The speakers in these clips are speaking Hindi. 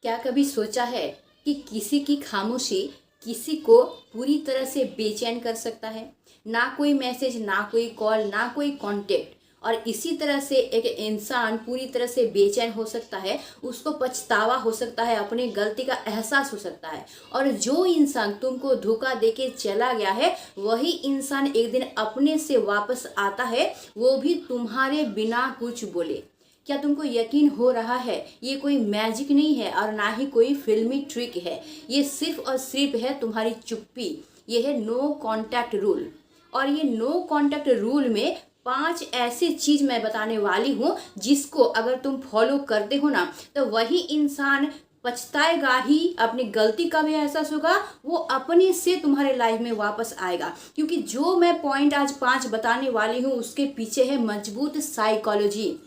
क्या कभी सोचा है कि किसी की खामोशी किसी को पूरी तरह से बेचैन कर सकता है। ना कोई मैसेज, ना कोई कॉल, ना कोई कांटेक्ट, और इसी तरह से एक इंसान पूरी तरह से बेचैन हो सकता है। उसको पछतावा हो सकता है, अपनी गलती का एहसास हो सकता है। और जो इंसान तुमको धोखा देके चला गया है वही इंसान एक दिन अपने से वापस आता है, वो भी तुम्हारे बिना कुछ बोले। क्या तुमको यकीन हो रहा है? ये कोई मैजिक नहीं है और ना ही कोई फिल्मी ट्रिक है। ये सिर्फ और सिर्फ है तुम्हारी चुप्पी। ये है नो कांटेक्ट रूल। और ये नो कांटेक्ट रूल में 5 ऐसी चीज मैं बताने वाली हूँ जिसको अगर तुम फॉलो करते हो ना तो वही इंसान पछताएगा ही, अपनी गलती का भी एहसास होगा, वो अपने से तुम्हारे लाइफ में वापस आएगा। क्योंकि जो मैं पॉइंट आज 5 बताने वाली हूँ उसके पीछे है मजबूत साइकोलॉजी।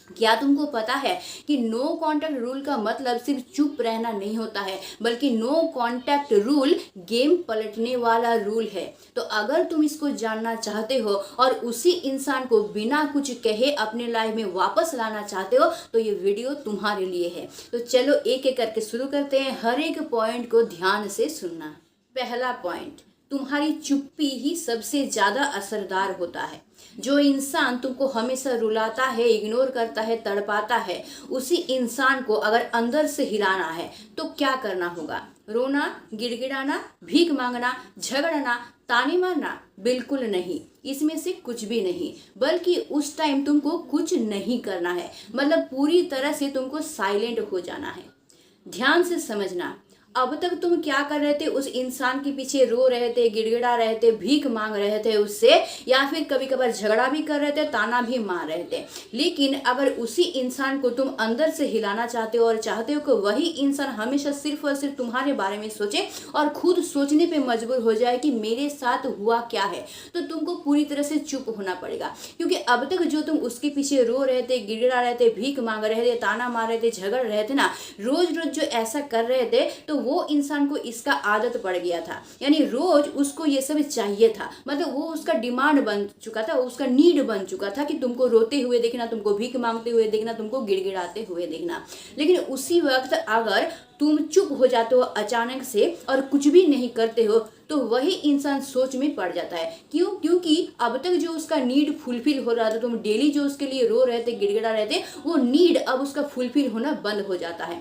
क्या तुमको पता है कि नो कांटेक्ट रूल का मतलब सिर्फ चुप रहना नहीं होता है, बल्कि नो कांटेक्ट रूल गेम पलटने वाला रूल है। तो अगर तुम इसको जानना चाहते हो और उसी इंसान को बिना कुछ कहे अपने लाइफ में वापस लाना चाहते हो तो ये वीडियो तुम्हारे लिए है। तो चलो एक एक करके शुरू करते हैं। हर एक पॉइंट को ध्यान से सुनना। पहला पॉइंट, तुम्हारी चुप्पी ही सबसे ज्यादा असरदार होता है। जो इंसान तुमको हमेशा रुलाता है, इग्नोर करता है, तड़पाता है, उसी इंसान को अगर अंदर से हिलाना है तो क्या करना होगा? रोना, गिड़गिड़ाना, भीख मांगना, झगड़ना, ताने मारना? बिल्कुल नहीं, इसमें से कुछ भी नहीं। बल्कि उस टाइम तुमको कुछ नहीं करना है, मतलब पूरी तरह से तुमको साइलेंट हो जाना है। ध्यान से समझना, अब तक तुम क्या कर रहे थे? उस इंसान के पीछे रो रहे थे, गिड़गिड़ा रहे थे, भीख मांग रहे थे उससे, या फिर कभी कभार झगड़ा भी कर रहे थे, ताना भी मार रहे थे। लेकिन अगर उसी इंसान को तुम अंदर से हिलाना चाहते हो और चाहते हो कि वही इंसान हमेशा सिर्फ और सिर्फ तुम्हारे बारे में सोचे और खुद सोचने पे मजबूर हो जाए कि मेरे साथ हुआ क्या है, तो तुमको पूरी तरह से चुप होना पड़ेगा। क्योंकि अब तक जो तुम उसके पीछे रो रहे थे, गिड़गिड़ा रहे थे, भीख मांग रहे थे, ताना मार रहे थे, झगड़ रहे थे ना, रोज रोज जो ऐसा कर रहे थे, तो वो इंसान को इसका आदत पड़ गया था। यानी रोज उसको ये सब चाहिए था, मतलब वो उसका डिमांड बन चुका था, उसका नीड बन चुका था कि तुमको रोते हुए देखना, तुमको भीख मांगते हुए देखना, तुमको गिड़गिड़ाते हुए देखना। लेकिन उसी वक्त अगर तुम चुप हो जाते हो अचानक से और कुछ भी नहीं करते हो तो वही इंसान सोच में पड़ जाता है। क्यों? क्योंकि अब तक जो उसका नीड फुलफिल हो रहा था, तुम डेली जो उसके लिए रो रहे थे, गिड़गिड़ा रहे थे, वो नीड अब उसका फुलफिल होना बंद हो जाता है।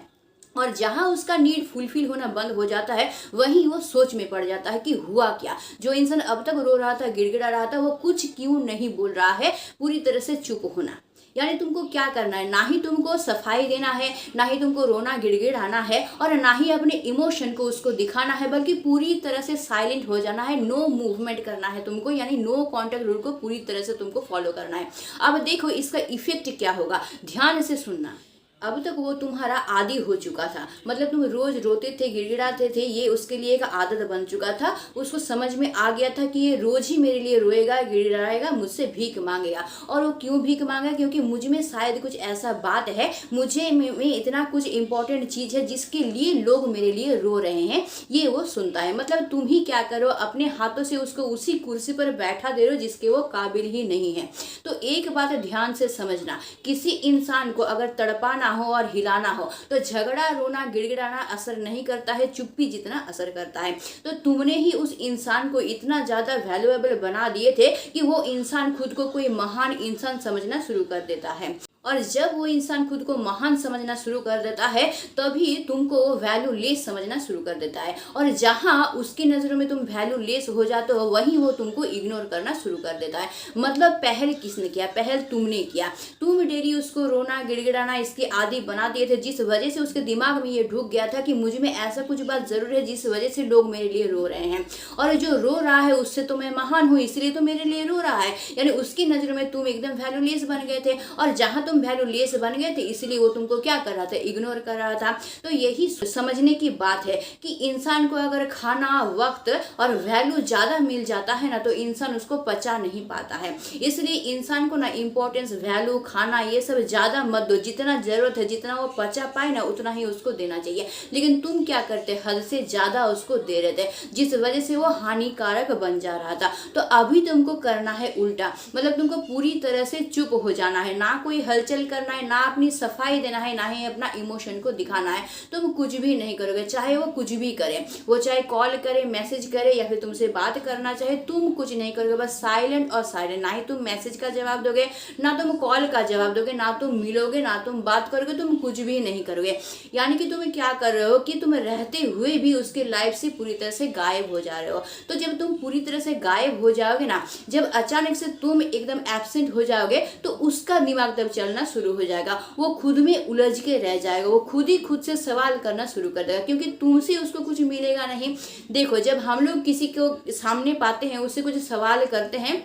और जहां उसका नीड फुलफिल होना बंद हो जाता है वहीं वो सोच में पड़ जाता है कि हुआ क्या। जो इंसान अब तक रो रहा था, गिड़गिड़ा रहा था, वो कुछ क्यों नहीं बोल रहा है? पूरी तरह से चुप होना। यानी तुमको क्या करना है? ना ही तुमको सफाई देना है, ना ही तुमको रोना गिड़गिड़ाना है, और ना ही अपने इमोशन को उसको दिखाना है, बल्कि पूरी तरह से साइलेंट हो जाना है। नो मूवमेंट करना है तुमको, यानी नो कांटेक्ट रूल को पूरी तरह से तुमको फॉलो करना है। अब देखो इसका इफेक्ट क्या होगा, ध्यान से सुनना। अब तक वो तुम्हारा आदी हो चुका था, मतलब तुम रोज रोते थे, गिड़गिड़ाते थे, ये उसके लिए एक आदत बन चुका था। उसको समझ में आ गया था कि ये रोज ही मेरे लिए रोएगा, गिड़गिड़ाएगा, मुझसे भीख मांगेगा। और वो क्यों भीख मांगा? क्योंकि मुझ में शायद कुछ ऐसा बात है, मुझे में इतना कुछ इंपॉर्टेंट चीज है जिसके लिए लोग मेरे लिए रो रहे हैं, ये वो सुनता है। मतलब तुम ही क्या करो, अपने हाथों से उसको उसी कुर्सी पर बैठा दे रहे हो जिसके वो काबिल ही नहीं है। तो एक बात ध्यान से समझना, किसी इंसान को अगर तड़पाना हो और हिलाना हो तो झगड़ा, रोना, गिड़गिड़ाना असर नहीं करता है, चुप्पी जितना असर करता है। तो तुमने ही उस इंसान को इतना ज्यादा वैल्यूएबल बना दिए थे कि वो इंसान खुद को कोई महान इंसान समझना शुरू कर देता है। और जब वो इंसान खुद को महान समझना शुरू कर देता है तभी तुमको वो वैल्यू लेस समझना शुरू कर देता है। और जहां उसकी नजरों में तुम वैल्यू लेस हो जाते हो वहीं वो तुमको इग्नोर करना शुरू कर देता है। मतलब पहल किसने किया? पहल तुमने किया। तुम डेली उसको रोना, गिड़गिड़ाना इसके आदी बना दिए थे, जिस वजह से उसके दिमाग में ये ढुक गया था कि मुझ में ऐसा कुछ बात जरूर है जिस वजह से लोग मेरे लिए रो रहे हैं, और जो रो रहा है उससे तो मैं महान हूँ इसलिए तो मेरे लिए रो रहा है। यानी उसकी नजरों में तुम एकदम वैल्यूलेस बन गए थे, और जहां तुम वैल्यूलेस बन गए थे इसलिए वो तुमको क्या कर रहा था? इग्नोर कर रहा था। तो यही समझने की बात है कि इंसान को अगर खाना, वक्त और वैल्यू ज्यादा मिल जाता है ना तो इंसान उसको पचा नहीं पाता है। इसलिए इंसान को ना इंपॉर्टेंस, वैल्यू, खाना ये सब ज्यादा मत दो, जितना जरूरत है, जितना वो पचा पाए ना उतना ही उसको देना चाहिए। लेकिन तुम क्या करते? हद से ज्यादा उसको दे रहे थे जिस वजह से वो हानिकारक बन जा रहा था। तो अभी तुमको करना है उल्टा, मतलब तुमको पूरी तरह से चुप हो जाना है, ना कोई हल हलचल करना है, ना अपनी सफाई देना है, ना ही अपना इमोशन को दिखाना है, तुम कुछ भी नहीं करोगे। चाहे वो कुछ भी करे, वो चाहे कॉल करे, मैसेज करे या फिर तुमसे बात करना चाहे, तुम कुछ नहीं करोगे, बस साइलेंट और साइलेंट। ना ही तुम मैसेज का जवाब दोगे, ना तुम कॉल का जवाब दोगे, ना तुम मिलोगे, ना तुम बात करोगे, तुम कुछ भी नहीं करोगे। यानी कि तुम क्या कर रहे हो कि तुम रहते हुए भी उसके लाइफ से पूरी तरह से गायब हो जा रहे हो। तो जब तुम पूरी तरह से गायब हो जाओगे ना, जब अचानक से तुम एकदम एब्सेंट हो जाओगे, तो उसका दिमाग तब चलना शुरू हो जाएगा, वो खुद में उलझ के रह जाएगा, वो खुद ही खुद से सवाल करना शुरू कर देगा, क्योंकि तुमसे उसको कुछ मिलेगा नहीं। देखो, जब हम लोग किसी को सामने पाते हैं, उससे कुछ सवाल करते हैं,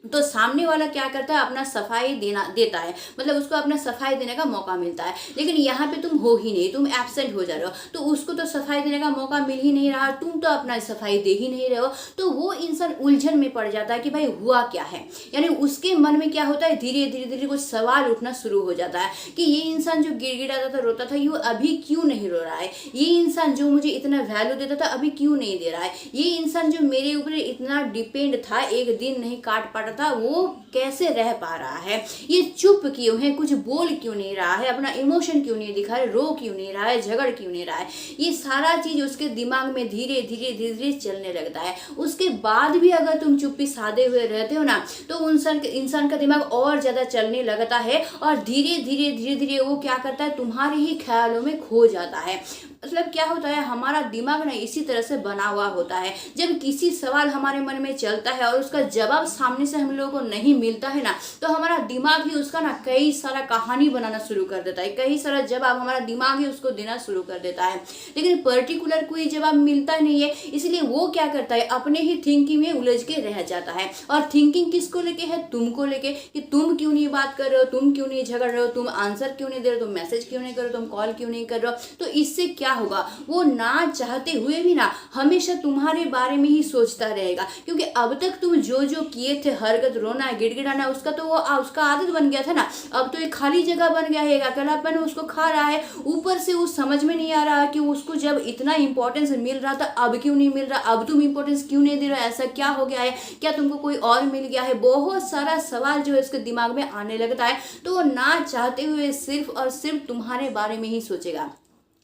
तो सामने वाला क्या करता है, अपना सफाई देता है, मतलब उसको अपना सफाई देने का मौका मिलता है। लेकिन यहाँ पे तुम हो ही नहीं, तुम एब्सेंट हो जा रहे हो, तो उसको तो सफाई देने का मौका मिल ही नहीं रहा, तुम तो अपना सफाई दे ही नहीं रहे हो। तो वो इंसान उलझन में पड़ जाता है कि भाई हुआ क्या है। यानी उसके मन में क्या होता है, धीरे धीरे धीरे कुछ सवाल उठना शुरू हो जाता है कि ये इंसान जो गिड़गिड़ाता था, रोता था, ये अभी क्यों नहीं रो रहा है। ये इंसान जो मुझे इतना वैल्यू देता था, अभी क्यों नहीं दे रहा है। ये इंसान जो मेरे ऊपर इतना डिपेंड था, एक दिन नहीं काट पाता था, वो कैसे रह पा रहा है। ये चुप क्यों है, कुछ बोल क्यों नहीं रहा है, अपना इमोशन क्यों नहीं दिखा रहा, रो क्यों नहीं रहा है, झगड़ क्यों नहीं रहा है। ये सारा चीज उसके दिमाग में धीरे धीरे धीरे धीरे चलने लगता है। उसके बाद भी अगर तुम चुप्पी साधे हुए रहते हो ना, तो इंसान का दिमाग और ज्यादा चलने लगता है, और धीरे धीरे धीरे धीरे वो क्या करता है, तुम्हारे ही ख्यालों में खो जाता है। मतलब क्या होता है, हमारा दिमाग ना इसी तरह से बना हुआ होता है। जब किसी सवाल हमारे मन में चलता है और उसका जवाब सामने से हम लोगों को नहीं मिलता है ना, तो हमारा दिमाग ही उसका ना कई सारा कहानी बनाना शुरू कर देता है, कई सारा जवाब हमारा दिमाग ही उसको देना शुरू कर देता है। लेकिन पर्टिकुलर कोई जवाब मिलता नहीं है, इसलिए वो क्या करता है, अपने ही थिंकिंग में उलझ के रह जाता है। और थिंकिंग किसको लेके है, तुमको लेके, कि तुम क्यों नहीं बात कर रहे हो, तुम क्यों नहीं झगड़ रहे हो, तुम आंसर क्यों नहीं दे रहे हो, तुम मैसेज क्यों नहीं कर रहे हो, तुम कॉल क्यों नहीं कर रहे हो। तो इससे क्या होगा, वो ना चाहते हुए भी ना हमेशा तुम्हारे बारे में ही सोचता रहेगा, क्योंकि अब तक तुम जो जो किए थे, हरकत, रोना, गिड़गिड़ाना, उसका तो वो उसका आदत बन गया था ना। अब तो एक खाली जगह बन गया है, अकेलापन उसको खा रहा है। ऊपर से वो समझ में नहीं आ रहा कि उसको जब इतना इंपॉर्टेंस मिल रहा था, अब क्यों नहीं मिल रहा, अब तुम इंपॉर्टेंस क्यों नहीं दे रहे हो, ऐसा क्या हो गया है, क्या तुमको कोई और मिल गया है। बहुत सारा सवाल जो है उसके दिमाग में आने लगता है, तो वो ना चाहते हुए सिर्फ और सिर्फ तुम्हारे बारे में ही सोचेगा।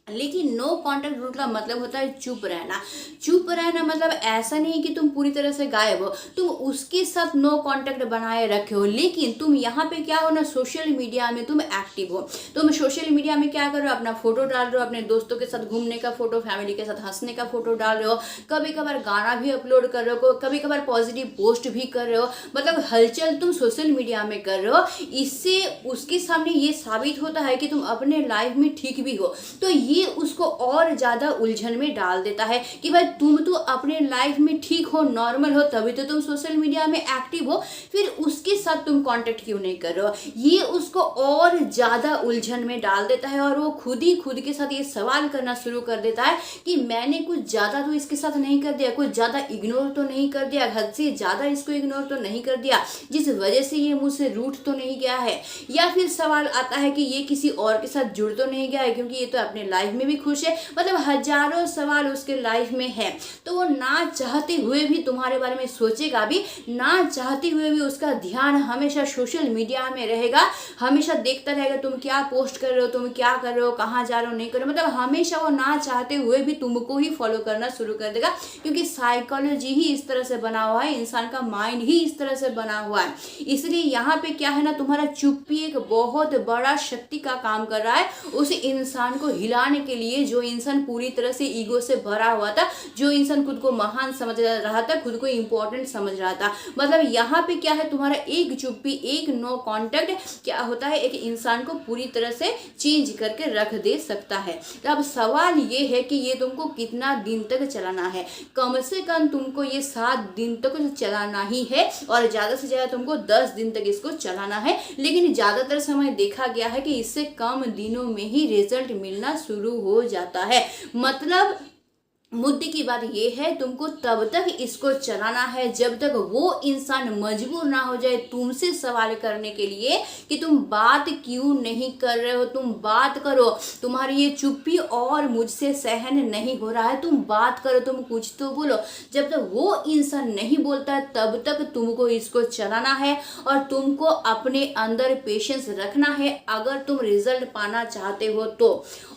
लेकिन नो कॉन्टेक्ट रूल का मतलब होता है चुप रहना। चुप रहना मतलब ऐसा नहीं कि तुम पूरी तरह से गायब हो, तुम उसके साथ नो कॉन्टेक्ट बनाए रखे हो, लेकिन तुम यहाँ पे क्या हो ना, सोशल मीडिया में तुम एक्टिव हो। तुम सोशल मीडिया में क्या कर रहे हो, अपना फोटो डाल रहे हो, अपने दोस्तों के साथ घूमने का फोटो, फैमिली के साथ हंसने का फोटो डाल रहे हो, कभी कभार गाना भी अपलोड कर रहे हो, कभी कभार पॉजिटिव पोस्ट भी कर रहे हो। मतलब हलचल तुम सोशल मीडिया में कर रहे हो। इससे उसके सामने ये साबित होता है कि तुम अपने लाइफ में ठीक भी हो। तो ये उसको और ज्यादा उलझन में डाल देता है कि भाई तुम तो अपने लाइफ में ठीक हो, नॉर्मल हो, तभी तो तुम सोशल मीडिया में एक्टिव हो, फिर उसके साथ तुम कांटेक्ट क्यों नहीं कर रहे हो। ये उसको और ज्यादा उलझन में डाल देता है, और वो खुद ही खुद के साथ ये सवाल करना शुरू कर देता है कि मैंने कुछ ज्यादा तो इसके साथ नहीं कर दिया, कुछ ज्यादा इग्नोर तो नहीं कर दिया, हद से ज्यादा इसको इग्नोर तो नहीं कर दिया, जिस वजह से ये मुझसे रूठ तो नहीं गया है। या फिर सवाल आता है कि ये किसी और के साथ जुड़ तो नहीं गया है, क्योंकि ये तो अपने लाइफ में भी खुश है। मतलब हजारों सवाल उसके लाइफ में है, तो वो ना चाहते हुए भी तुम्हारे बारे में सोचेगा भी, ना चाहते हुए भी उसका ध्यान हमेशा सोशल मीडिया में रहेगा, हमेशा देखता रहेगा तुम क्या पोस्ट कर रहे हो, तुम क्या कर रहे हो, कहाँ जा रहे हो, नहीं कर रहे हो। मतलब हमेशा वो ना चाहते हुए भी तुमको ही फॉलो करना शुरू कर देगा, क्योंकि साइकोलॉजी ही इस तरह से बना हुआ है, इंसान का माइंड ही इस तरह से बना हुआ है। इसलिए यहाँ पे क्या है ना, तुम्हारा चुप्पी एक बहुत बड़ा शक्ति का काम कर रहा है उस इंसान को हिलाने के लिए, जो इंसान पूरी तरह से ईगो से भरा हुआ था, जो इंसान खुद को महान समझ रहा था, खुद को इंपॉर्टेंट समझ रहा था। मतलब यहाँ पे क्या है, तुम्हारा एक चुप्पी, एक नो कॉन्टेक्ट क्या होता है, एक इंसान को पूरी तरह से चेंज करके रख दे सकता है। तो अब सवाल ये है कि ये तुमको कितना दिन तक चलाना है। कम से कम तुमको ये 7 दिन तक चलाना ही है, और ज्यादा से ज्यादा तुमको 10 दिन तक इसको चलाना है। लेकिन ज्यादातर समय देखा गया है कि इससे कम दिनों में ही रिजल्ट मिलना शुरू हो जाता है। मतलब मुद्दे की बात ये है, तुमको तब तक इसको चलाना है जब तक वो इंसान मजबूर ना हो जाए तुमसे सवाल करने के लिए कि तुम बात क्यों नहीं कर रहे हो, तुम बात करो, तुम्हारी ये चुप्पी और मुझसे सहन नहीं हो रहा है, तुम बात करो, तुम कुछ तो बोलो। जब तक वो इंसान नहीं बोलता है तब तक तुमको इसको चलाना है और तुमको अपने अंदर पेशेंस रखना है अगर तुम रिजल्ट पाना चाहते हो तो।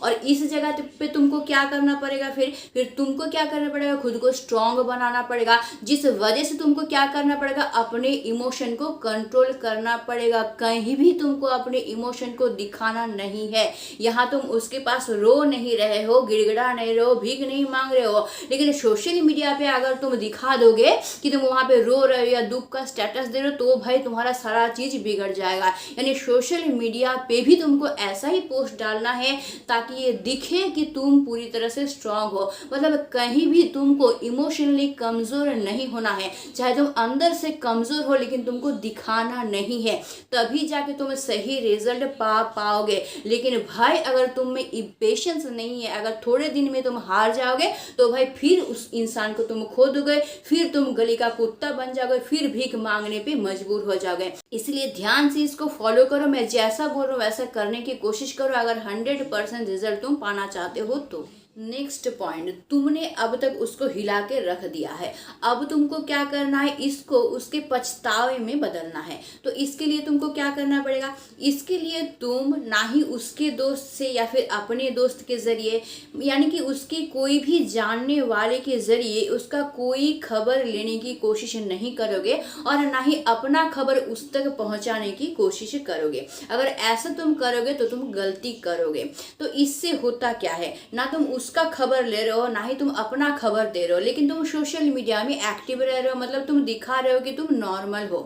और इस जगह पे तुमको क्या करना पड़ेगा, फिर तुमको क्या करना पड़ेगा, खुद को स्ट्रांग बनाना पड़ेगा, जिस वजह से तुमको क्या करना पड़ेगा, अपने इमोशन को कंट्रोल करना पड़ेगा। कहीं भी तुमको अपने इमोशन को दिखाना नहीं है। यहाँ तुम उसके पास रो नहीं रहे हो, गिड़गिड़ा नहीं रहे हो, भीख नहीं मांग रहे हो, लेकिन सोशल मीडिया पे अगर तुम दिखा दोगे कि तुम वहां पे रो रहे हो या दुख का स्टेटस दे रहे हो तो भाई तुम्हारा सारा चीज बिगड़ जाएगा। यानी सोशल मीडिया पे भी तुमको ऐसा ही पोस्ट डालना है ताकि ये दिखे कि तुम पूरी तरह से स्ट्रांग हो। मतलब कहीं भी तुमको इमोशनली कमजोर नहीं होना है, चाहे तुम अंदर से कमजोर हो लेकिन तुमको दिखाना नहीं है, तभी जाके तुम सही रिजल्ट पा पाओगे। लेकिन भाई अगर तुम में पेशेंस नहीं है, अगर थोड़े दिन में तुम हार जाओगे तो भाई फिर उस इंसान को तुम खो दोगे, फिर तुम गली का कुत्ता बन जाओगे, फिर भीख मांगने पे मजबूर हो जाओगे। इसलिए ध्यान से इसको फॉलो करो, मैं जैसा बोल रहा हूँ वैसा करने की कोशिश करो अगर 100% रिजल्ट तुम पाना चाहते हो तो। नेक्स्ट पॉइंट, तुमने अब तक उसको हिला के रख दिया है, अब तुमको क्या करना है, इसको उसके पछतावे में बदलना है। तो इसके लिए तुमको क्या करना पड़ेगा, इसके लिए तुम ना ही उसके दोस्त से या फिर अपने दोस्त के जरिए, यानी कि उसके कोई भी जानने वाले के जरिए उसका कोई खबर लेने की कोशिश नहीं करोगे और ना ही अपना खबर उस तक पहुंचाने की कोशिश करोगे। अगर ऐसा तुम करोगे तो तुम गलती करोगे। तो इससे होता क्या है, ना तुम उसका खबर ले रहे हो ना ही तुम अपना खबर दे रहे हो, लेकिन तुम सोशल मीडिया में एक्टिव रह रहे हो, मतलब तुम दिखा रहे हो कि तुम नॉर्मल हो।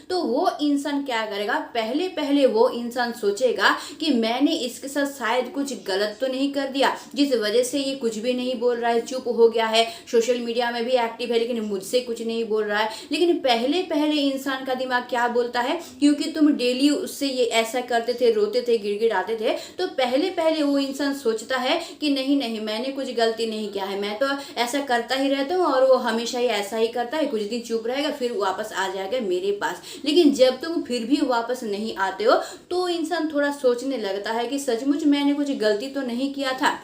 तो वो इंसान क्या करेगा, पहले पहले वो इंसान सोचेगा कि मैंने इसके साथ शायद कुछ गलत तो नहीं कर दिया जिस वजह से ये कुछ भी नहीं बोल रहा है, चुप हो गया है, सोशल मीडिया में भी एक्टिव है लेकिन मुझसे कुछ नहीं बोल रहा है। लेकिन पहले पहले इंसान का दिमाग क्या बोलता है, क्योंकि तुम डेली उससे ये ऐसा करते थे, रोते थे, गिड़गिड़ाते थे, तो पहले पहले वो इंसान सोचता है कि नहीं नहीं मैंने कुछ गलती नहीं किया है, मैं तो ऐसा करता ही रहता हूँ और वो हमेशा ही ऐसा ही करता है, कुछ दिन चुप रहेगा फिर वापस आ जाएगा मेरे पास। लेकिन जब तुम फिर भी वापस नहीं आते हो तो इंसान थोड़ा सोचने लगता है कि सचमुच मैंने कुछ गलती तो नहीं किया था,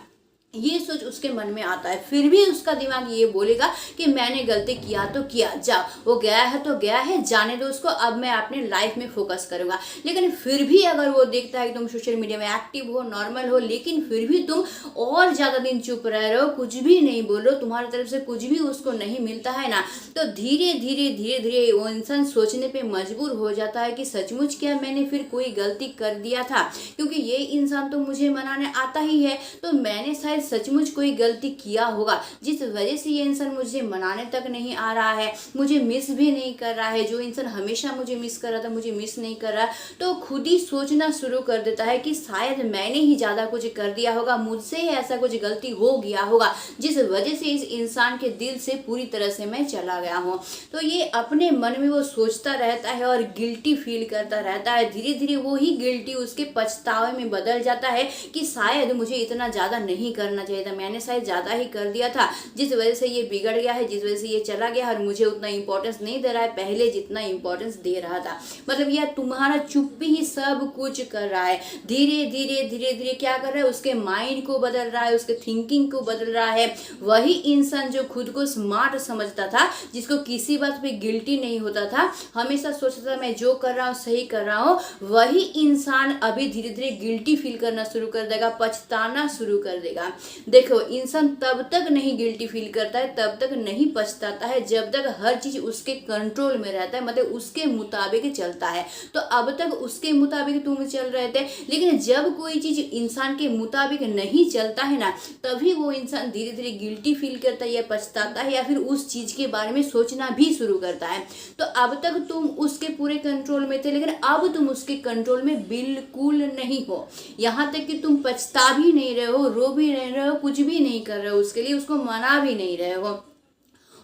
ये सोच उसके मन में आता है। फिर भी उसका दिमाग ये बोलेगा कि मैंने गलती किया तो किया, जा वो गया है तो गया है, जाने दो उसको, अब मैं अपने लाइफ में फोकस करूंगा। लेकिन फिर भी अगर वो देखता है कि तुम सोशल मीडिया में एक्टिव हो, नॉर्मल हो, लेकिन फिर भी तुम और ज़्यादा दिन चुप रह रहे हो, कुछ भी नहीं बोल रहे हो, तुम्हारी तरफ से कुछ भी उसको नहीं मिलता है ना, तो धीरे धीरे धीरे धीरे वो इंसान सोचने पर मजबूर हो जाता है कि सचमुच क्या मैंने फिर कोई गलती कर दिया था, क्योंकि ये इंसान तो मुझे मनाने आता ही है, तो मैंने शायद सचमुच कोई गलती किया होगा जिस वजह से ये इंसान मुझे मनाने तक नहीं आ रहा है, मुझे मिस भी नहीं कर रहा है। जो इंसान हमेशा मुझे मिस कर रहा था मुझे मिस नहीं कर रहा, तो खुद ही सोचना शुरू कर देता है कि शायद मैंने ही ज़्यादा कुछ कर दिया होगा, मुझसे ही ऐसा कुछ गलती हो गया होगा जिस वजह से इस इंसान के दिल से पूरी तरह से मैं चला गया हूँ। तो ये अपने मन में वो सोचता रहता है और गिल्टी फील करता रहता है। धीरे धीरे वो ही गिल्टी उसके पछतावे में बदल जाता है कि शायद मुझे इतना ज़्यादा नहीं करना चाहिए था, मैंने शायद ज़्यादा ही कर दिया था जिस वजह से ये बिगड़ गया है, जिस वजह से ये चला गया और मुझे उतना इंपॉर्टेंस नहीं दे रहा है पहले जितना इंपॉर्टेंस दे रहा था। मतलब यह तुम्हारा चुप्पी ही सब कुछ कर रहा है। धीरे धीरे धीरे धीरे क्या कर रहा है, उसके माइंड को बदल रहा है, उसके थिंकिंग को बदल रहा है। वही इंसान जो खुद को स्मार्ट समझता था, जिसको किसी बात पे गिल्टी नहीं होता था, हमेशा सोचता था मैं जो कर रहा हूँ सही कर रहा हूँ, वही इंसान अभी धीरे धीरे गिल्टी फील करना शुरू कर देगा, पछताना शुरू कर देगा। देखो इंसान तब तक नहीं गिल्टी फील करता है, तब तक नहीं पछताता है जब तक हर चीज उसके कंट्रोल में रहता है, मतलब उसके मुताबिक चलता है। तो अब तक उसके मुताबिक तुम चल रहे थे, लेकिन जब कोई चीज इंसान के मुताबिक नहीं चलता है ना, तभी वो इंसान धीरे धीरे गिल्टी फील करता है या पछताता है या फिर उस चीज के बारे में सोचना भी शुरू करता है। तो अब तक तुम उसके पूरे कंट्रोल में थे, लेकिन अब तुम उसके कंट्रोल में बिल्कुल नहीं हो। यहाँ तक कि तुम पछता भी नहीं रहे हो, रो भी नहीं रहे हो, कुछ भी नहीं कर रहे हो उसके लिए, उसको मना भी नहीं रहे हो।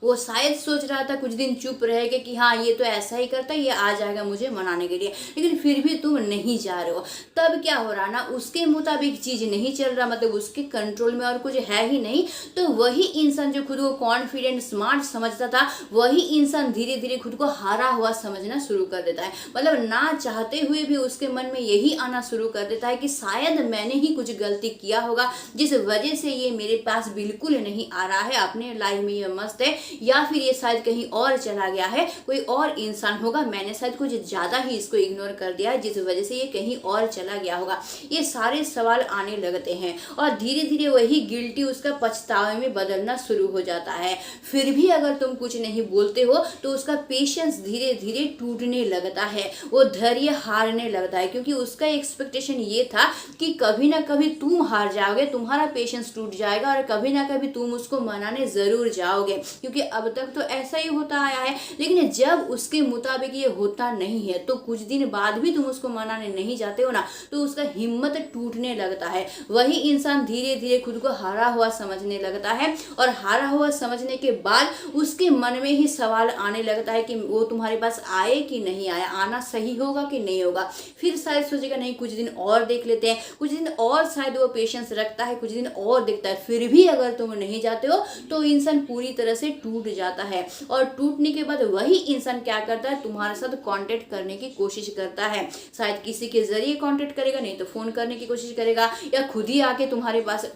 वो शायद सोच रहा था कुछ दिन चुप रहेगा कि हाँ ये तो ऐसा ही करता है, ये आ जाएगा मुझे मनाने के लिए, लेकिन फिर भी तुम नहीं जा रहे हो। तब क्या हो रहा ना, उसके मुताबिक चीज नहीं चल रहा, मतलब उसके कंट्रोल में और कुछ है ही नहीं। तो वही इंसान जो खुद को कॉन्फिडेंट स्मार्ट समझता था, वही इंसान धीरे धीरे खुद को हारा हुआ समझना शुरू कर देता है। मतलब ना चाहते हुए भी उसके मन में यही आना शुरू कर देता है कि शायद मैंने ही कुछ गलती किया होगा, जिस वजह से ये मेरे पास बिल्कुल नहीं आ रहा है, अपने लाइफ में ये मस्त है, या फिर ये शायद कहीं और चला गया है, कोई और इंसान होगा, मैंने शायद कुछ ज्यादा ही इसको इग्नोर कर दिया है, जिस वजह से ये कहीं और चला गया होगा। ये सारे सवाल आने लगते हैं और धीरे धीरे वही गिल्टी उसका पछतावे में बदलना शुरू हो जाता है। फिर भी अगर तुम कुछ नहीं बोलते हो तो उसका पेशेंस धीरे धीरे टूटने लगता है, वो धैर्य हारने लगता है, क्योंकि उसका एक्सपेक्टेशन ये था कि कभी ना कभी तुम हार जाओगे, तुम्हारा पेशेंस टूट जाएगा और कभी ना कभी तुम उसको मनाने जरूर जाओगे, क्योंकि अब तक तो ऐसा ही होता आया है। लेकिन जब उसके मुताबिक ये होता नहीं है तो कुछ दिन बाद भी तुम उसको मनाने नहीं जाते हो ना, तो उसका हिम्मत टूटने लगता है। वही इंसान धीरे धीरे खुद को हारा हुआ समझने लगता है और हारा हुआ समझने के बाद उसके मन में ही सवाल आने लगता है कि वो तुम्हारे पास आए कि नहीं आया, आना सही होगा कि नहीं होगा। फिर शायद सोचेगा नहीं कुछ दिन और देख लेते हैं, कुछ दिन और शायद वो पेशेंस रखता है, कुछ दिन और देखता है। फिर भी अगर तुम नहीं जाते हो तो इंसान पूरी तरह से टूट जाता है और टूटने के बाद वही इंसान क्या करता है, तुम्हारे साथ कांटेक्ट करने की कोशिश करता है। शायद किसी के जरिए कांटेक्ट करेगा, नहीं तो फोन करने की कोशिश करेगा, या खुद ही आके तुम्हारे पास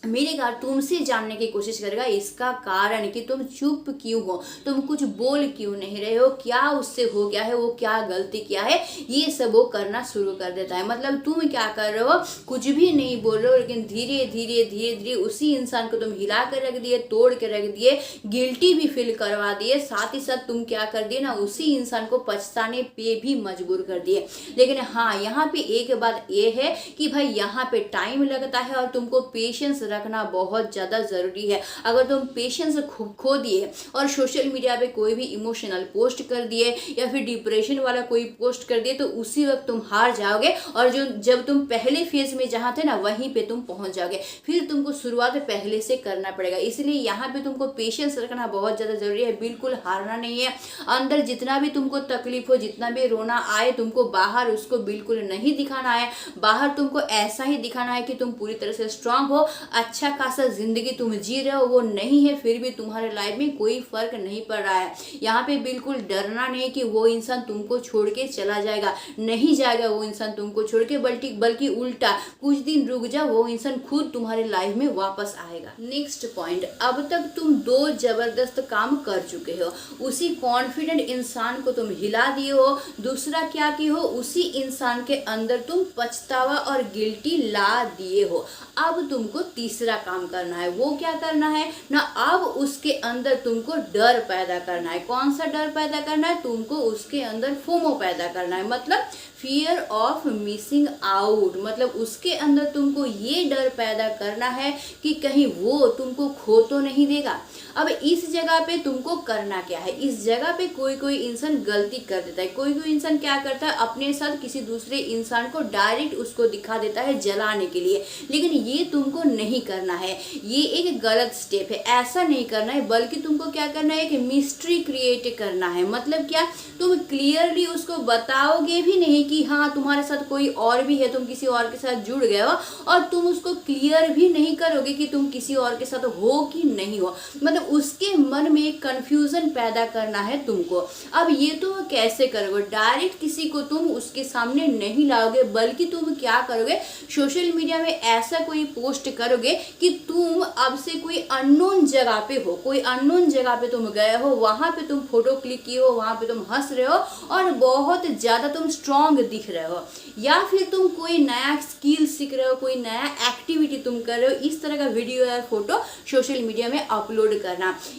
मिलेगा, तुमसे जानने की कोशिश करेगा इसका कारण कि तुम चुप क्यों हो, तुम कुछ बोल क्यों नहीं रहे हो, क्या उससे हो गया है, वो क्या गलती किया है, ये सब वो करना शुरू कर देता है। मतलब तुम क्या कर रहे हो, कुछ भी नहीं बोल रहे हो, लेकिन धीरे धीरे धीरे धीरे उसी इंसान को तुम हिला कर रख दिए, तोड़ के रख दिए, गिल्टी भी फील करवा दिए, साथ ही साथ तुम क्या कर दिए ना, उसी इंसान को पछताने पे भी मजबूर कर दिए। लेकिन हाँ, यहाँ पे एक बात ये है कि भाई यहाँ पे टाइम लगता है और तुमको पेशेंस रखना बहुत ज़्यादा ज़रूरी है। अगर तुम पेशेंस खो दिए और सोशल मीडिया पे कोई भी इमोशनल पोस्ट कर दिए या फिर डिप्रेशन वाला कोई पोस्ट कर दिए तो उसी वक्त तुम हार जाओगे और जो जब तुम पहले फेज में जहाँ थे ना वहीं पे तुम पहुंच जाओगे। फिर तुमको शुरुआत पहले से करना पड़ेगा। इसलिए यहाँ पे तुमको पेशेंस रखना बहुत ज़्यादा ज़रूरी है, बिल्कुल हारना नहीं है। अंदर जितना भी तुमको तकलीफ हो, जितना भी रोना आए, तुमको बाहर उसको बिल्कुल नहीं दिखाना है। बाहर तुमको ऐसा ही दिखाना है कि तुम पूरी तरह से स्ट्रांग हो, अच्छा खासा जिंदगी तुम जी रहे हो, वो नहीं है फिर भी तुम्हारे लाइफ में कोई फर्क नहीं पड़ रहा है। यहाँ पे बिल्कुल डरना नहीं कि वो इंसान तुमको छोड़ के चला जाएगा, नहीं जाएगा वो इंसान तुमको छोड़ के, बल्कि उल्टा कुछ दिन रुक जाओ, वो इंसान खुद तुम्हारे लाइफ में वापस आएगा। नेक्स्ट पॉइंट, अब तक तुम दो जबरदस्त काम कर चुके हो। उसी कॉन्फिडेंट इंसान को तुम हिला दिए हो, दूसरा क्या की हो, उसी इंसान के अंदर तुम पछतावा और गिल्टी ला दिए हो। अब तुमको तीसरा काम करना है। वो क्या करना है ना, अब उसके अंदर तुमको डर पैदा करना है। कौन सा डर पैदा करना है, तुमको उसके अंदर फोमो पैदा करना है, मतलब फियर ऑफ मिसिंग आउट। मतलब उसके अंदर तुमको ये डर पैदा करना है कि कहीं वो तुमको खो तो नहीं देगा। अब इस जगह पे तुमको करना क्या है, इस जगह पे कोई इंसान गलती कर देता है, कोई इंसान क्या करता है, अपने साथ किसी दूसरे इंसान को डायरेक्ट उसको दिखा देता है जलाने के लिए। लेकिन ये तुमको नहीं करना है, ये एक गलत स्टेप है, ऐसा नहीं करना है। बल्कि तुमको क्या करना है, एक मिस्ट्री क्रिएट करना है। मतलब क्या, तुम क्लियरली उसको बताओगे भी नहीं कि हाँ तुम्हारे साथ कोई और भी है, तुम किसी और के साथ जुड़ गए हो, और तुम उसको क्लियर भी नहीं करोगे कि तुम किसी और के साथ हो कि नहीं हो। मतलब उसके मन में एक कंफ्यूजन पैदा करना है तुमको। अब ये तुम कैसे करोगे, डायरेक्ट किसी को तुम उसके सामने नहीं लाओगे, बल्कि तुम क्या करोगे, सोशल मीडिया में ऐसा कोई पोस्ट करोगे कि तुम अब से कोई अननोन जगह पे हो, कोई अननोन जगह पे तुम गए हो, वहां पे तुम फोटो क्लिक किए हो, वहां पे तुम हंस रहे हो और बहुत ज्यादा तुम स्ट्रांग दिख रहे हो, या फिर तुम कोई नया स्किल सीख रहे हो, कोई नया एक्टिविटी तुम कर रहे हो, इस तरह का वीडियो या फोटो सोशल मीडिया में अपलोड करना।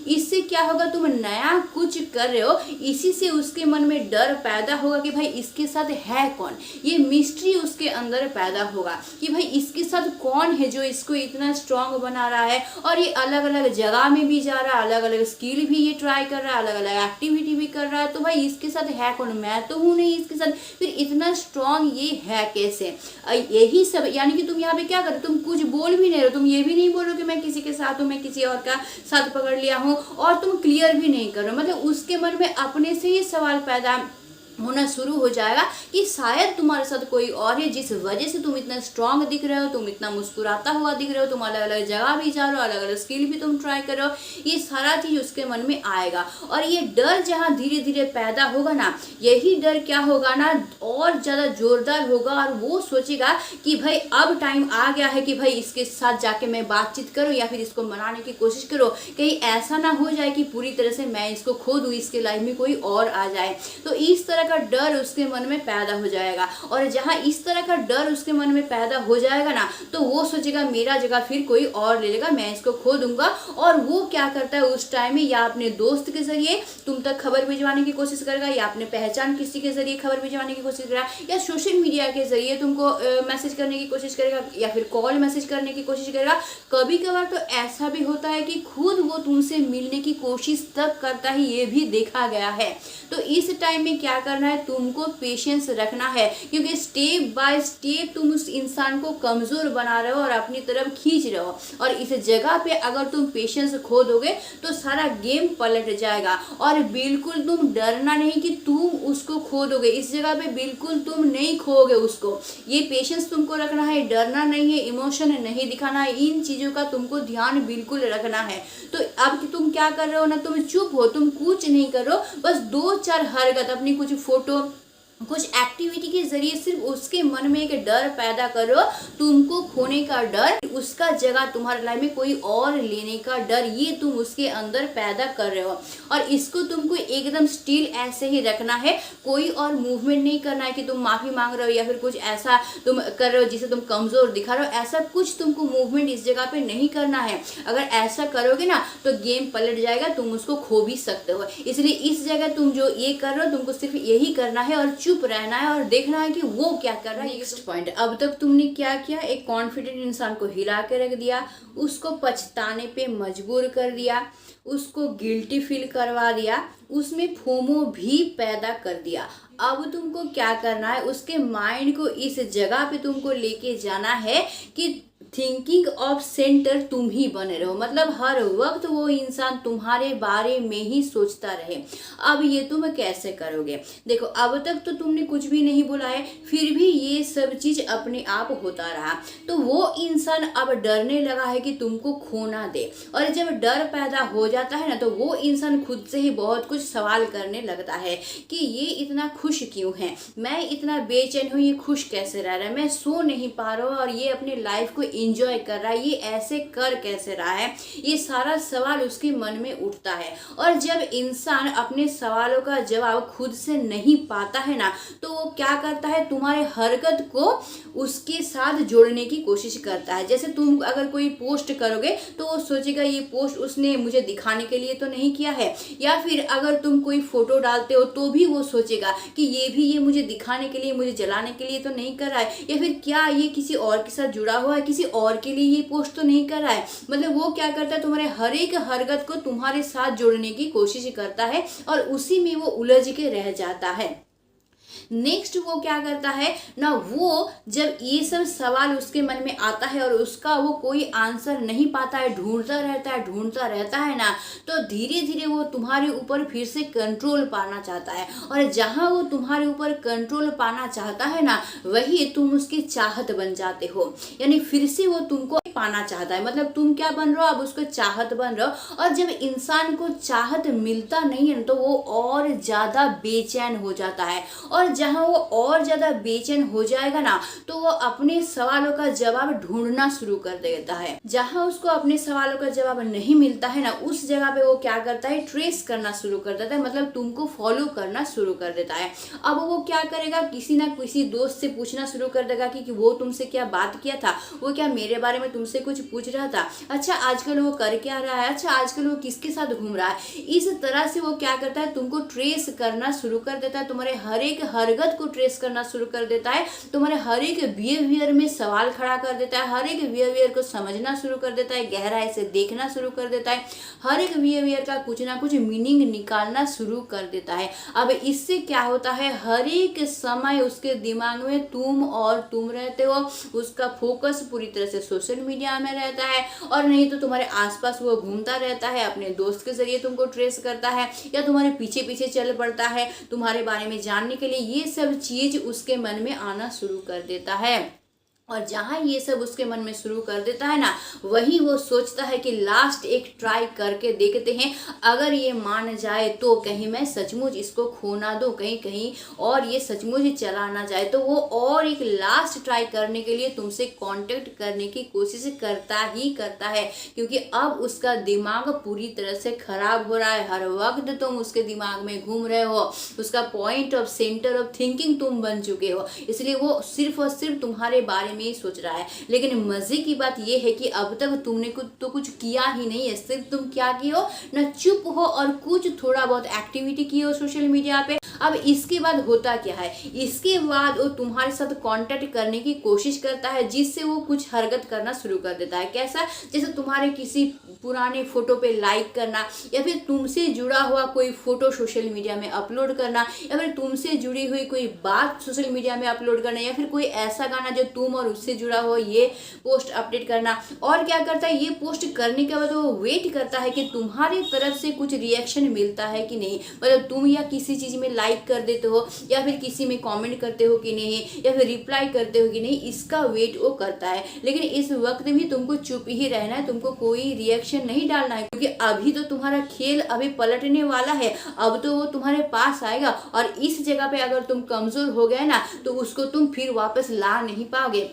इससे क्या होगा, तुम नया कुछ कर रहे हो, इसी से उसके मन में डर पैदा होगा कि भाई इसके साथ है कौन, ये मिस्ट्री उसके अंदर पैदा होगा कि भाई इसके साथ कौन है जो इसको इतना स्ट्रांग बना रहा है, और ये अलग अलग जगह में भी जा रहा है, अलग अलग स्किल भी ये ट्राई कर रहा है, अलग अलग एक्टिविटी भी कर रहा है, तो भाई इसके साथ है कौन, मैं तो हूँ नहीं इसके साथ। फिर इतना स्ट्रांग ये ये है कैसे। यही सब, यानी कि तुम यहाँ पे क्या करो, तुम कुछ बोल भी नहीं रहे हो, तुम ये भी नहीं बोलो कि मैं किसी के साथ हूँ, मैं किसी और का साथ पकड़ लिया हूँ, और तुम क्लियर भी नहीं करो। मतलब उसके मन में अपने से ही सवाल पैदा होना शुरू हो जाएगा कि शायद तुम्हारे साथ कोई और है, जिस वजह से तुम इतना स्ट्रांग दिख रहे हो, तुम इतना मुस्कुराता हुआ दिख रहे हो, तुम अलग अलग जगह भी जा रहे हो, अलग अलग स्किल भी तुम ट्राई कर रहे हो। ये सारा चीज उसके मन में आएगा, और ये डर जहाँ धीरे धीरे पैदा होगा ना, यही डर क्या होगा ना, और ज्यादा जोरदार होगा, और वो सोचेगा कि भाई अब टाइम आ गया है कि भाई इसके साथ जाके मैं बातचीत करूँ, या फिर इसको मनाने की कोशिश करो, कहीं ऐसा ना हो जाए कि पूरी तरह से मैं इसको खो दूँ, इसके लाइफ में कोई और आ जाए। तो इस तरह का डर उसके मन में पैदा हो जाएगा, और जहां इस तरह का डर उसके मन में पैदा हो जाएगा ना, तो वो सोचेगा मेरा जगह फिर कोई और ले लेगा, मैं इसको खो दूंगा। और वो क्या करता है उस टाइम में, या अपने दोस्त के जरिए तुम तक खबर भिजवाने की कोशिश करेगा, या अपने पहचान किसी के जरिए खबर भिजवाने की कोशिश करेगा, या सोशल मीडिया के जरिए तुमको मैसेज करने की कोशिश करेगा, या फिर कॉल मैसेज करने की कोशिश करेगा। कभी कभार तो ऐसा भी होता है कि खुद वो तुमसे मिलने की कोशिश तक करता है, ये भी देखा गया है। तो इस टाइम में क्या करना है, तुमको पेशेंस रखना है, क्योंकि स्टेप बाय स्टेप तुम उस इंसान को कमजोर बना रहे हो और अपनी तरफ खींच रहे हो। और इस जगह पे अगर तुम पेशेंस खो दोगे तो सारा गेम पलट जाएगा। और बिल्कुल तुम डरना नहीं कि तुम उसको खो दोगे, इस जगह पे बिल्कुल तुम नहीं खोगे उसको। ये पेशेंस तुमको रखना है, डरना नहीं है, इमोशन नहीं दिखाना है, इन चीजों का तुमको ध्यान बिल्कुल रखना है। तो अब तुम क्या कर रहे हो ना, तुम चुप हो, तुम कुछ नहीं करो, बस 2-4 हरकत अपनी कुछ फोटो कुछ एक्टिविटी के जरिए सिर्फ उसके मन में एक डर पैदा करो, तुमको खोने का डर, उसका जगह तुम्हारे लाइफ में कोई और लेने का डर, ये तुम उसके अंदर पैदा कर रहे हो। और इसको तुमको एकदम स्टिल ऐसे ही रखना है, कोई और मूवमेंट नहीं करना है कि तुम माफी मांग रहे हो या फिर कुछ ऐसा तुम कर रहे हो जिसे तुम कमजोर दिखा रहे हो, ऐसा कुछ तुमको मूवमेंट इस जगह पे नहीं करना है। अगर ऐसा करोगे ना तो गेम पलट जाएगा, तुम उसको खो भी सकते हो। इसलिए इस जगह तुम जो ये कर रहे हो, तुमको सिर्फ यही करना है और चुप रहना है और देखना है कि वो क्या कर रहा है। नेक्स्ट पॉइंट, अब तक तुमने क्या किया, एक कॉन्फिडेंट इंसान को हिला के रख दिया, उसको पछताने पे मजबूर कर दिया, उसको गिल्टी फील करवा दिया, उसमें फोमो भी पैदा कर दिया। अब तुमको क्या करना है, उसके माइंड को इस जगह पे तुमको लेके जाना है कि थिंकिंग ऑफ सेंटर तुम ही बने रहो, मतलब हर वक्त वो इंसान तुम्हारे बारे में ही सोचता रहे। अब ये तुम कैसे करोगे, देखो अब तक तो तुमने कुछ भी नहीं बोला है, फिर भी ये सब चीज अपने आप होता रहा, तो वो इंसान अब डरने लगा है कि तुमको खोना दे। और जब डर पैदा हो जाता है ना, तो वो इंसान खुद से ही बहुत कुछ सवाल करने लगता है कि ये इतना खुश क्यों है, मैं इतना बेचैन हूँ, ये खुश कैसे रह रहा है, मैं सो नहीं पा रहा हूँ, और ये अपनी लाइफ को एंजॉय कर रहा है, ये ऐसे कर कैसे रहा है, ये सारा सवाल उसके मन में उठता है। और जब इंसान अपने सवालों का जवाब खुद से नहीं पाता है ना, तो वो क्या करता है, तुम्हारे हरकत को उसके साथ जोड़ने की कोशिश करता है। जैसे तुम अगर कोई पोस्ट करोगे तो वो सोचेगा ये पोस्ट उसने मुझे दिखाने के लिए तो नहीं किया है, या फिर अगर तुम कोई फोटो डालते हो तो भी वो सोचेगा कि ये मुझे दिखाने के लिए, मुझे जलाने के लिए तो नहीं कर रहा है, या फिर क्या ये किसी और के साथ जुड़ा हुआ है, किसी और के लिए ये पोस्ट तो नहीं कर रहा है। मतलब वो क्या करता है, तुम्हारे हर एक हरकत को तुम्हारे साथ जोड़ने की कोशिश करता है, और उसी में वो उलझ के रह जाता है। नेक्स्ट वो क्या करता है ना, वो जब ये सब सवाल उसके मन में आता है और उसका वो कोई आंसर नहीं पाता है, ढूंढता रहता है ना, तो धीरे धीरे वो तुम्हारे ऊपर फिर से कंट्रोल पाना चाहता है। और जहां वो तुम्हारे ऊपर कंट्रोल पाना चाहता है ना, वही तुम उसकी चाहत बन जाते हो, यानी फिर से वो तुमको पाना चाहता है, मतलब तुम क्या बन रहे हो, अब उसको चाहत बन रहे हो। और जब इंसान को चाहत मिलता नहीं है तो वो और ज्यादा बेचैन हो जाता है, और जहां वो और ज्यादा बेचैन हो जाएगा ना, तो वो अपने सवालों का जवाब ढूंढना शुरू कर देता है। जहां उसको अपने सवालों का जवाब नहीं मिलता है ना, उस जगह पे वो क्या करता है, ट्रेस करना शुरू कर देता है, मतलब तुमको फॉलो करना शुरू कर देता है। अब वो क्या करेगा, किसी ना किसी दोस्त से पूछना शुरू कर देगा कि वो तुमसे क्या बात किया था, वो क्या मेरे बारे में तुमसे तुमसे कुछ पूछ रहा था, अच्छा आजकल वो कर क्या रहा है, अच्छा आजकल वो किसके साथ घूम रहा है। इस तरह से वो क्या करता है, तुमको ट्रेस करना शुरू कर देता है, तुम्हारे हर एक हरकत को ट्रेस करना शुरू कर देता है, तुम्हारे हर एक बिहेवियर में सवाल खड़ा कर देता है, हर एक बिहेवियर को समझना शुरू कर देता है, गहराई से देखना शुरू कर देता है, हर एक बिहेवियर का कुछ ना कुछ मीनिंग निकालना शुरू कर देता है। अब इससे क्या होता है, हर एक समय उसके दिमाग में तुम और तुम रहते हो, उसका फोकस पूरी तरह से सोशल मीडिया में रहता है, और नहीं तो तुम्हारे आसपास वो घूमता रहता है, अपने दोस्त के जरिए तुमको ट्रेस करता है, या तुम्हारे पीछे पीछे चल पड़ता है तुम्हारे बारे में जानने के लिए। ये सब चीज उसके मन में आना शुरू कर देता है, और जहाँ ये सब उसके मन में शुरू कर देता है ना, वही वो सोचता है कि लास्ट एक ट्राई करके देखते हैं, अगर ये मान जाए तो कहीं मैं सचमुच इसको खो ना दूँ, कहीं कहीं और ये सचमुच ही चला ना जाए। तो वो और एक लास्ट ट्राई करने के लिए तुमसे कांटेक्ट करने की कोशिश करता ही करता है, क्योंकि अब उसका दिमाग पूरी तरह से खराब हो रहा है। हर वक्त तुम उसके दिमाग में घूम रहे हो, उसका point of centre of thinking तुम बन चुके हो, इसलिए वो सिर्फ और सिर्फ तुम्हारे बारे में ही सोच रहा है। लेकिन मजे की बात यह है कि अब तक तुमने कुछ किया ही नहीं है, सिर्फ तुम क्या किए हो ना, चुप हो और कुछ थोड़ा बहुत एक्टिविटी की हो सोशल मीडिया पे। अब इसके बाद होता क्या है, इसके बाद वो तुम्हारे साथ कांटेक्ट करने की कोशिश करता है, जिससे वो कुछ हरकत करना शुरू कर देता है। कैसा, जैसे तुम्हारे किसी पुराने फोटो पे लाइक करना, या फिर तुमसे जुड़ा हुआ कोई फोटो सोशल मीडिया में अपलोड करना, या फिर तुमसे जुड़ी हुई कोई बात सोशल मीडिया में अपलोड करना, या फिर कोई ऐसा गाना जो तुम और उससे जुड़ा हो ये पोस्ट अपडेट करना। और क्या करता है, ये पोस्ट करने के बाद वो वेट करता है कि तुम्हारी तरफ से कुछ रिएक्शन मिलता है कि नहीं, मतलब तुम या किसी चीज में लाइक कर देते हो, या फिर किसी में कमेंट करते हो कि नहीं, या फिर रिप्लाई करते हो कि नहीं, इसका वेट वो करता है। लेकिन इस वक्त भी तुमको चुप ही रहना है, तुमको कोई रिएक्शन नहीं डालना है, क्योंकि अभी तो तुम्हारा खेल अभी पलटने वाला है। अब तो वो तुम्हारे पास आएगा, और इस जगह पे अगर तुम कमजोर हो गए ना, तो उसको तुम फिर वापस ला नहीं पाओगे।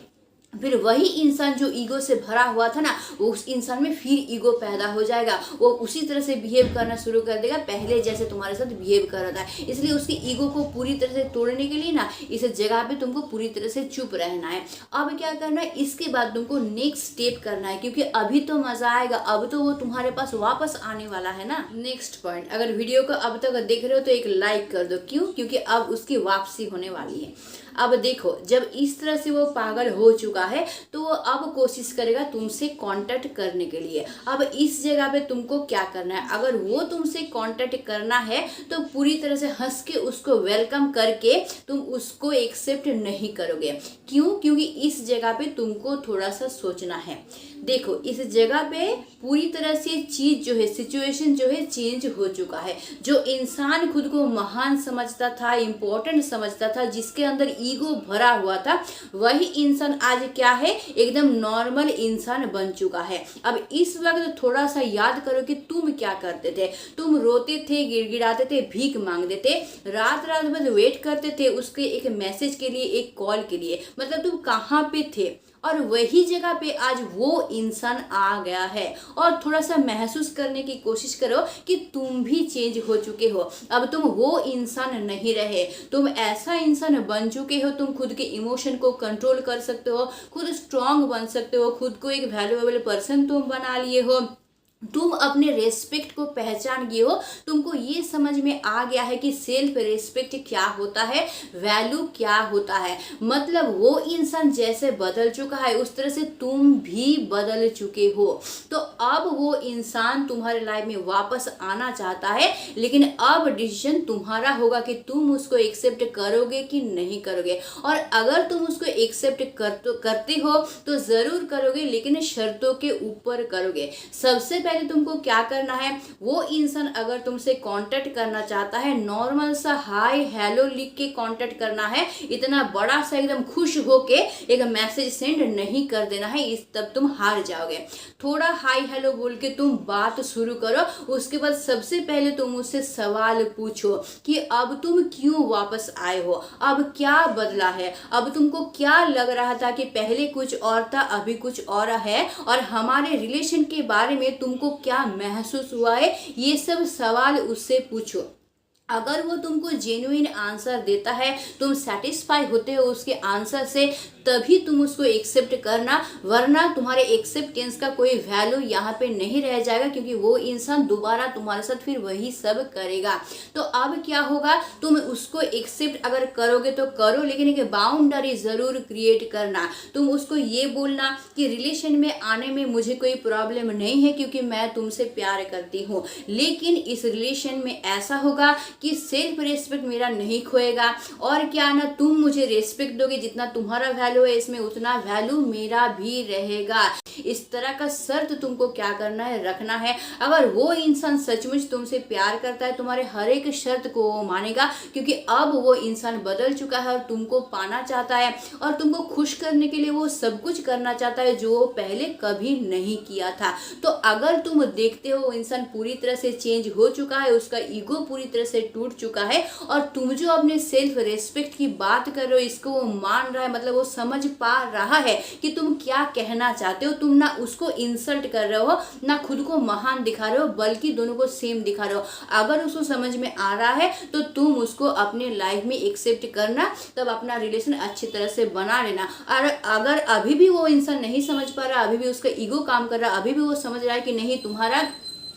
फिर वही इंसान जो ईगो से भरा हुआ था ना, वो उस इंसान में फिर ईगो पैदा हो जाएगा, वो उसी तरह से बिहेव करना शुरू कर देगा पहले जैसे तुम्हारे साथ बिहेव कर रहा था। इसलिए उसकी ईगो को पूरी तरह से तोड़ने के लिए ना, इस जगह पे तुमको पूरी तरह से चुप रहना है। अब क्या करना है, इसके बाद तुमको नेक्स्ट स्टेप करना है, क्योंकि अभी तो मजा आएगा, अब तो वो तुम्हारे पास वापस आने वाला है ना। नेक्स्ट पॉइंट, अगर वीडियो को अब तक देख रहे हो तो एक लाइक कर दो। क्यों? क्योंकि अब उसकी वापसी होने वाली है। अब देखो, जब इस तरह से वो पागल हो चुका है, तो वो अब कोशिश करेगा तुमसे कांटेक्ट करने के लिए। अब इस जगह पे तुमको क्या करना है, अगर वो तुमसे कांटेक्ट करना है तो पूरी तरह से हंस के उसको वेलकम करके तुम उसको एक्सेप्ट नहीं करोगे। क्यों? क्योंकि इस जगह पे तुमको थोड़ा सा सोचना है। देखो, इस जगह पे पूरी तरह से चीज जो है, सिचुएशन जो है चेंज हो चुका है। जो इंसान खुद को महान समझता था, इंपॉर्टेंट समझता था, जिसके अंदर ईगो भरा हुआ था, वही इंसान आज क्या है, एकदम नॉर्मल इंसान बन चुका है। अब इस वक्त थोड़ा सा याद करो कि तुम क्या करते थे। तुम रोते थे, गिड़गिड़ाते थे, भीख मांगते थे, रात रात भर वेट करते थे उसके एक मैसेज के लिए, एक कॉल के लिए। मतलब तुम कहाँ पे थे, और वही जगह पे आज वो इंसान आ गया है। और थोड़ा सा महसूस करने की कोशिश करो कि तुम भी चेंज हो चुके हो। अब तुम वो इंसान नहीं रहे, तुम ऐसा इंसान बन चुके हो। तुम खुद के इमोशन को कंट्रोल कर सकते हो, खुद स्ट्रांग बन सकते हो, खुद को एक वैल्यूएबल पर्सन तुम बना लिए हो। तुम अपने रेस्पेक्ट को पहचान गए हो, तुमको ये समझ में आ गया है कि सेल्फ रेस्पेक्ट क्या होता है, वैल्यू क्या होता है। मतलब वो इंसान जैसे बदल चुका है, उस तरह से तुम भी बदल चुके हो। तो अब वो इंसान तुम्हारे लाइफ में वापस आना चाहता है, लेकिन अब डिसीजन तुम्हारा होगा कि तुम उसको एक्सेप्ट करोगे कि नहीं करोगे। और अगर तुम उसको एक्सेप्ट करते हो तो जरूर करोगे, लेकिन शर्तों के ऊपर करोगे। सबसे पहले तुमको क्या करना है, वो इंसान अगर तुमसे कांटेक्ट करना चाहता है, नॉर्मल सा हाय हेलो लिख के कांटेक्ट करना है। इतना बड़ा सा एकदम खुश होके एक मैसेज सेंड नहीं कर देना है, इस तब तुम हार जाओगे। थोड़ा हाय हेलो बोल के तुम बात शुरू करो। उसके बाद सबसे पहले तुम उससे सवाल पूछो कि अब तुम क्यों वापस आए हो, अब क्या बदला है, अब तुमको क्या लग रहा था कि पहले कुछ और था, अभी कुछ और है, और हमारे रिलेशन के बारे में तुमको क्या महसूस हुआ है। ये सब सवाल उससे पूछो। अगर वो तुमको जेन्युइन आंसर देता है, तुम सेटिस्फाई होते हो उसके आंसर से, तभी तुम उसको एक्सेप्ट करना, वरना तुम्हारे एक्सेप्टेंस का कोई वैल्यू यहाँ पे नहीं रह जाएगा, क्योंकि वो इंसान दोबारा तुम्हारे साथ फिर वही सब करेगा। तो अब क्या होगा, तुम उसको एक्सेप्ट अगर करोगे तो करो, लेकिन एक बाउंड्री जरूर क्रिएट करना। तुम उसको ये बोलना कि रिलेशन में आने में मुझे कोई प्रॉब्लम नहीं है, क्योंकि मैं तुमसे प्यार करती हूँ, लेकिन इस रिलेशन में ऐसा होगा कि सेल्फ रेस्पेक्ट मेरा नहीं खोएगा, और क्या ना तुम मुझे रेस्पेक्ट दोगे, जितना तुम्हारा वैल्यू है इसमें उतना वैल्यू मेरा भी रहेगा। इस तरह का शर्त तुमको क्या करना है, रखना है। अगर वो इंसान सचमुच तुमसे प्यार करता है, तुम्हारे हर एक शर्त को वो मानेगा, क्योंकि अब वो इंसान बदल चुका है और तुमको पाना चाहता है, और तुमको खुश करने के लिए वो सब कुछ करना चाहता है जो वो पहले कभी नहीं किया था। तो अगर तुम देखते हो वो इंसान पूरी तरह से चेंज हो चुका है, उसका ईगो पूरी तरह से टूट चुका है, और तुम जो अपने सेल्फ रेस्पेक्ट की बात कर रहे हो इसको वो मान रहा है, मतलब वो समझ पा रहा है कि तुम क्या कहना चाहते हो। तुम ना उसको इंसल्ट कर रहे हो, ना खुद को महान दिखा रहे हो, बल्कि दोनों को सेम दिखा रहे हो। अगर उसको समझ में आ रहा है तो तुम उसको अपने लाइफ में एक्सेप्ट करना, तब अपना रिलेशन अच्छी तरह से बना लेना। और अगर अभी भी वो इंसान नहीं समझ पा रहा, अभी भी उसका ईगो काम कर रहा, अभी भी वो समझ रहा है कि नहीं तुम्हारा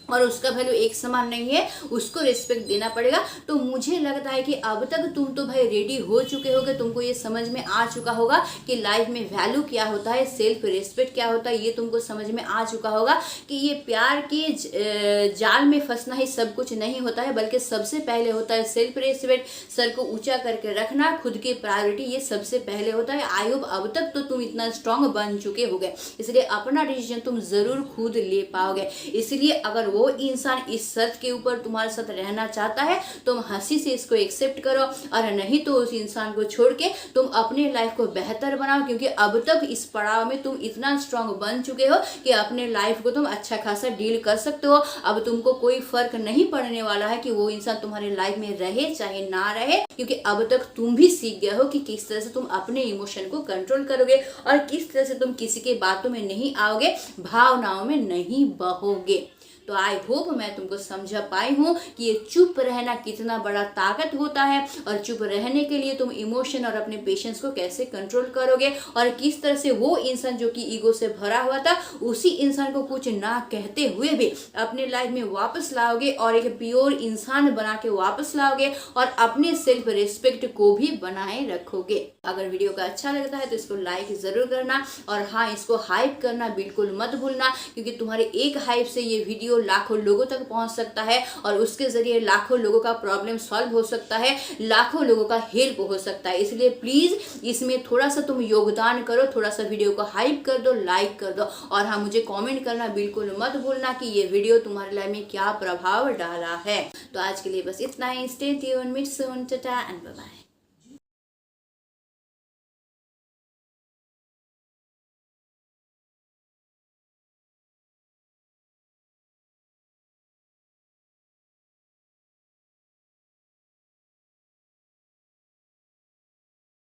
और उसका वैल्यू एक समान नहीं है, उसको रिस्पेक्ट देना पड़ेगा, तो मुझे लगता है कि अब तक तुम तो भाई रेडी हो चुके होगे, तुमको ये समझ में आ चुका होगा कि लाइफ में वैल्यू क्या होता है, सेल्फ रिस्पेक्ट क्या होता है, ये तुमको समझ में आ चुका होगा कि ये प्यार के जाल में फंसना ही सब कुछ नहीं होता है, बल्कि सबसे पहले होता है सेल्फ रिस्पेक्ट, सर को ऊंचा करके रखना, खुद की प्रायोरिटी, ये सबसे पहले होता है। आई होप अब तक तो तुम इतना स्ट्रांग बन चुके होगे, इसलिए अपना डिसीजन तुम जरूर खुद ले पाओगे। इसलिए अगर वो इंसान इस शर्त के ऊपर तुम्हारे साथ रहना चाहता है, तुम हंसी से इसको एक्सेप्ट करो, और नहीं तो उस इंसान को छोड़ के तुम अपने लाइफ को बेहतर बनाओ, क्योंकि अब तक इस पड़ाव में तुम इतना स्ट्रांग बन चुके हो कि अपने लाइफ को तुम अच्छा खासा डील कर सकते हो। अब तुमको कोई फर्क नहीं पड़ने वाला है कि वो इंसान तुम्हारे लाइफ में रहे चाहे ना रहे, क्योंकि अब तक तुम भी सीख गए हो कि किस तरह से तुम अपने इमोशन को कंट्रोल करोगे, और किस तरह से तुम किसी के बातों में नहीं आओगे, भावनाओं में नहीं बहोगे। तो आई होप मैं तुमको समझा पाई हूँ कि ये चुप रहना कितना बड़ा ताकत होता है, और चुप रहने के लिए तुम इमोशन और अपने पेशेंस को कैसे कंट्रोल करोगे, और किस तरह से वो इंसान जो कि ईगो से भरा हुआ था, उसी इंसान को कुछ ना कहते हुए भी अपने लाइफ में वापस लाओगे, और एक प्योर इंसान बना के वापस लाओगे, और अपने सेल्फ रिस्पेक्ट को भी बनाए रखोगे। अगर वीडियो का अच्छा लगता है तो इसको लाइक जरूर करना, और हाँ, इसको हाइप करना बिल्कुल मत भूलना, क्योंकि तुम्हारे एक हाइप से ये वीडियो लाखों लोगों तक पहुंच सकता है, और उसके जरिए लाखों लोगों का प्रॉब्लम सॉल्व हो सकता है, लाखों लोगों का हेल्प हो सकता है। इसलिए प्लीज इसमें थोड़ा सा तुम योगदान करो, थोड़ा सा वीडियो को हाइप कर दो, लाइक कर दो, और हाँ, मुझे कमेंट करना बिल्कुल मत भूलना कि ये वीडियो तुम्हारे लाइफ में क्या प्रभाव डाला है। तो आज के लिए बस इतना ही। Stay tuned, meet soon, tata and bye bye.